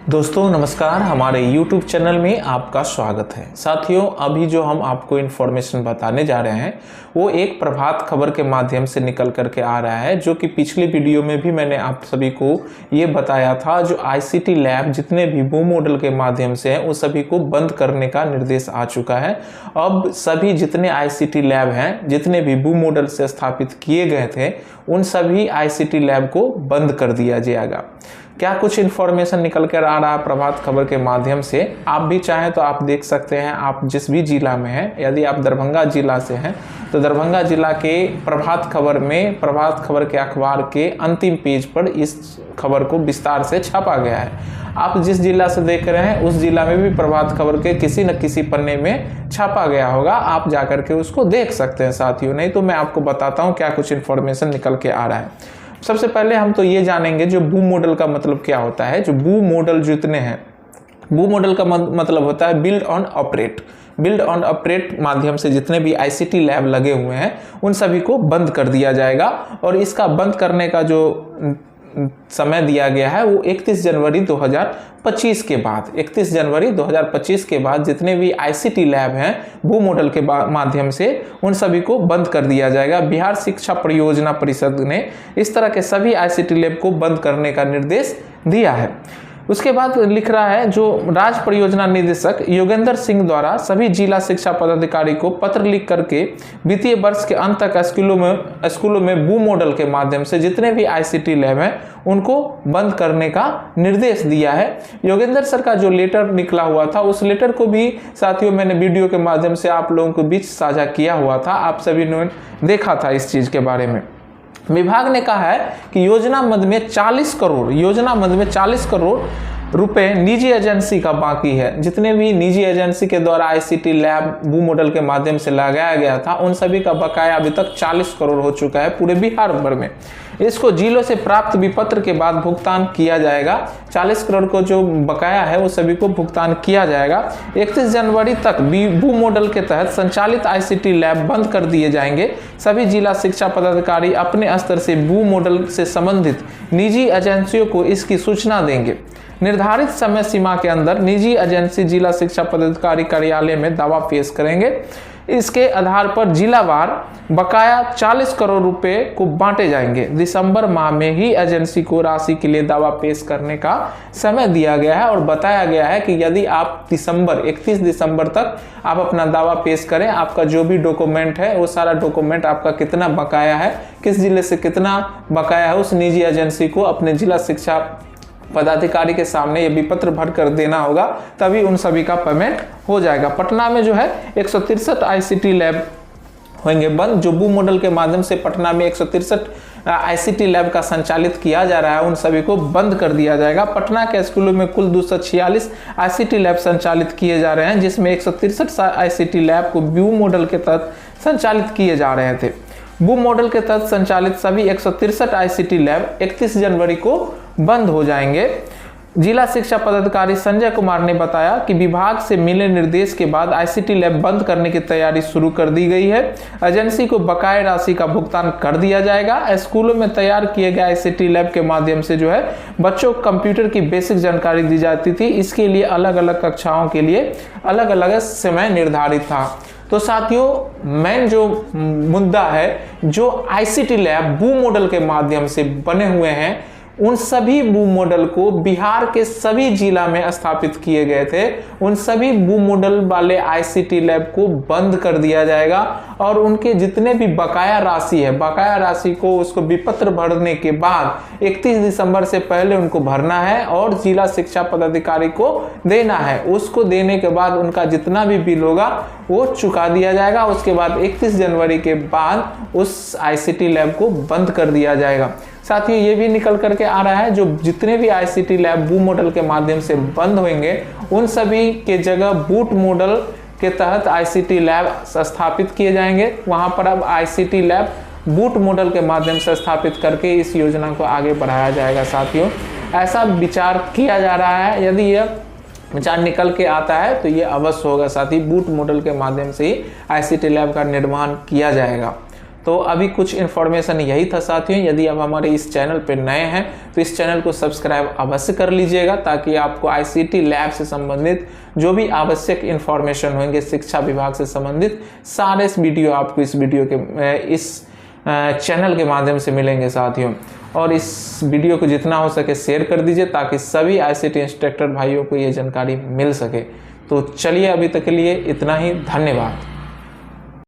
दोस्तों नमस्कार, हमारे YouTube चैनल में आपका स्वागत है। साथियों, अभी जो हम आपको इन्फॉर्मेशन बताने जा रहे हैं वो एक प्रभात खबर के माध्यम से निकल करके आ रहा है, जो कि पिछले वीडियो में भी मैंने आप सभी को ये बताया था। जो ICT लैब जितने भी बू मॉडल के माध्यम से हैं, उस सभी को बंद करने का निर्देश आ चुका है। अब सभी जितने ICT लैब हैं, जितने भी बू मॉडल से स्थापित किए गए थे, उन सभी ICT लैब को बंद कर दिया जाएगा। क्या कुछ इन्फॉर्मेशन निकल कर आ रहा है प्रभात खबर के माध्यम से, आप भी चाहें तो आप देख सकते हैं। आप जिस भी जिला में हैं, यदि आप दरभंगा जिला से हैं तो दरभंगा जिला के प्रभात खबर में, प्रभात खबर के अखबार के अंतिम पेज पर इस खबर को विस्तार से छापा गया है। आप जिस जिला से देख रहे हैं उस जिला में भी प्रभात खबर के किसी न किसी पन्ने में छापा गया होगा, आप जाकर के उसको देख सकते हैं साथियों। नहीं तो मैं आपको बताता हूँ क्या कुछ इन्फॉर्मेशन निकल के आ रहा है। सबसे पहले हम तो ये जानेंगे जो बू मॉडल का मतलब क्या होता है। जो बू मॉडल जितने हैं, बू मॉडल का मतलब होता है build on operate. Build on operate माध्यम से जितने भी ICT लैब लगे हुए हैं उन सभी को बंद कर दिया जाएगा। और इसका बंद करने का जो समय दिया गया है वो 31 जनवरी 2025 के बाद, 31 जनवरी 2025 के बाद जितने भी ICT लैब हैं बू मॉडल के माध्यम से, उन सभी को बंद कर दिया जाएगा। बिहार शिक्षा परियोजना परिषद ने इस तरह के सभी ICT लैब को बंद करने का निर्देश दिया है। उसके बाद लिख रहा है, जो राज्य परियोजना निदेशक योगेंद्र सिंह द्वारा सभी जिला शिक्षा पदाधिकारी को पत्र लिख करके वित्तीय वर्ष के अंत तक स्कूलों में बू मॉडल के माध्यम से जितने भी ICT लैब हैं उनको बंद करने का निर्देश दिया है। योगेंद्र सर का जो लेटर निकला हुआ था, उस लेटर को भी साथियों मैंने वीडियो के माध्यम से आप लोगों के बीच साझा किया हुआ था, आप सभी ने देखा था इस चीज़ के बारे में। विभाग ने कहा है कि योजना मद में 40 करोड़ रुपए निजी एजेंसी का बाकी है। जितने भी निजी एजेंसी के द्वारा ICT लैब बू मॉडल के माध्यम से लगाया गया था, उन सभी का बकाया अभी तक 40 करोड़ हो चुका है पूरे बिहार भर में। इसको जिलों से प्राप्त विपत्र के बाद भुगतान किया जाएगा। 40 करोड़ को जो बकाया है वो सभी को भुगतान किया जाएगा। 31 जनवरी तक बू मॉडल के तहत संचालित ICT लैब बंद कर दिए जाएंगे। सभी जिला शिक्षा पदाधिकारी अपने स्तर से बू मॉडल से संबंधित निजी एजेंसियों को इसकी सूचना देंगे। निर्धारित समय सीमा के अंदर निजी एजेंसी जिला शिक्षा पदाधिकारी कार्यालय में दावा पेश करेंगे। इसके आधार पर जिलावार बकाया 40 करोड़ रुपए को बांटे जाएंगे। दिसंबर माह में ही एजेंसी को राशि के लिए दावा पेश करने का समय दिया गया है और बताया गया है कि यदि आप 31 दिसंबर तक आप अपना दावा पेश करें, आपका जो भी डॉक्यूमेंट है वो सारा डॉक्यूमेंट, आपका कितना बकाया है, किस जिले से कितना बकाया है, उस निजी एजेंसी को अपने जिला शिक्षा पदाधिकारी के सामने ये विपत्र भर कर देना होगा, तभी उन सभी का पेमेंट हो जाएगा। पटना में जो है 163 ICT लैब होंगे बंद। जो बू मॉडल के माध्यम से पटना में 163 ICT लैब का संचालित किया जा रहा है, उन सभी को बंद कर दिया जाएगा। पटना के स्कूलों में कुल 246 ICT लैब संचालित किए जा रहे हैं, जिसमें 163 ICT लैब को बू मॉडल के तहत संचालित किए जा रहे थे। बू मॉडल के तहत संचालित सभी 163 ICT लैब 31 जनवरी को बंद हो जाएंगे। जिला शिक्षा पदाधिकारी संजय कुमार ने बताया कि विभाग से मिले निर्देश के बाद ICT लैब बंद करने की तैयारी शुरू कर दी गई है। एजेंसी को बकाया राशि का भुगतान कर दिया जाएगा। स्कूलों में तैयार किए गए ICT लैब के माध्यम से जो है बच्चों को कंप्यूटर की बेसिक जानकारी दी जाती थी। इसके लिए अलग अलग कक्षाओं के लिए अलग अलग समय निर्धारित था। तो साथियों, मेन जो मुद्दा है, जो ICT लैब बू मॉडल के माध्यम से बने हुए हैं, उन सभी बू मॉडल को बिहार के सभी जिला में स्थापित किए गए थे, उन सभी बू मॉडल वाले ICT लैब को बंद कर दिया जाएगा। और उनके जितने भी बकाया राशि है, बकाया राशि को उसको विपत्र भरने के बाद 31 दिसंबर से पहले उनको भरना है और जिला शिक्षा पदाधिकारी को देना है। उसको देने के बाद उनका जितना भी बिल होगा वो चुका दिया जाएगा। उसके बाद 31 जनवरी के बाद उस ICT लैब को बंद कर दिया जाएगा। साथियों, ये भी निकल करके आ रहा है, जो जितने भी ICT लैब बू मॉडल के माध्यम से बंद होंगे, उन सभी के जगह बूट मॉडल के तहत ICT लैब स्थापित किए जाएंगे। वहां पर अब ICT लैब बूट मॉडल के माध्यम से स्थापित करके इस योजना को आगे बढ़ाया जाएगा। साथियों, ऐसा विचार किया जा रहा है। यदि यह विचार निकल के आता है तो ये अवश्य होगा। साथ ही बूट मॉडल के माध्यम से ही ICT लैब का निर्माण किया जाएगा। तो अभी कुछ इन्फॉर्मेशन यही था साथियों। यदि आप हमारे इस चैनल पर नए हैं तो इस चैनल को सब्सक्राइब अवश्य कर लीजिएगा, ताकि आपको ICT लैब से संबंधित जो भी आवश्यक इन्फॉर्मेशन होंगे, शिक्षा विभाग से संबंधित सारे वीडियो आपको इस चैनल के माध्यम से मिलेंगे साथियों। और इस वीडियो को जितना हो सके शेयर कर दीजिए, ताकि सभी ICT इंस्ट्रक्टर भाइयों को ये जानकारी मिल सके। तो चलिए अभी तक के लिए इतना ही, धन्यवाद।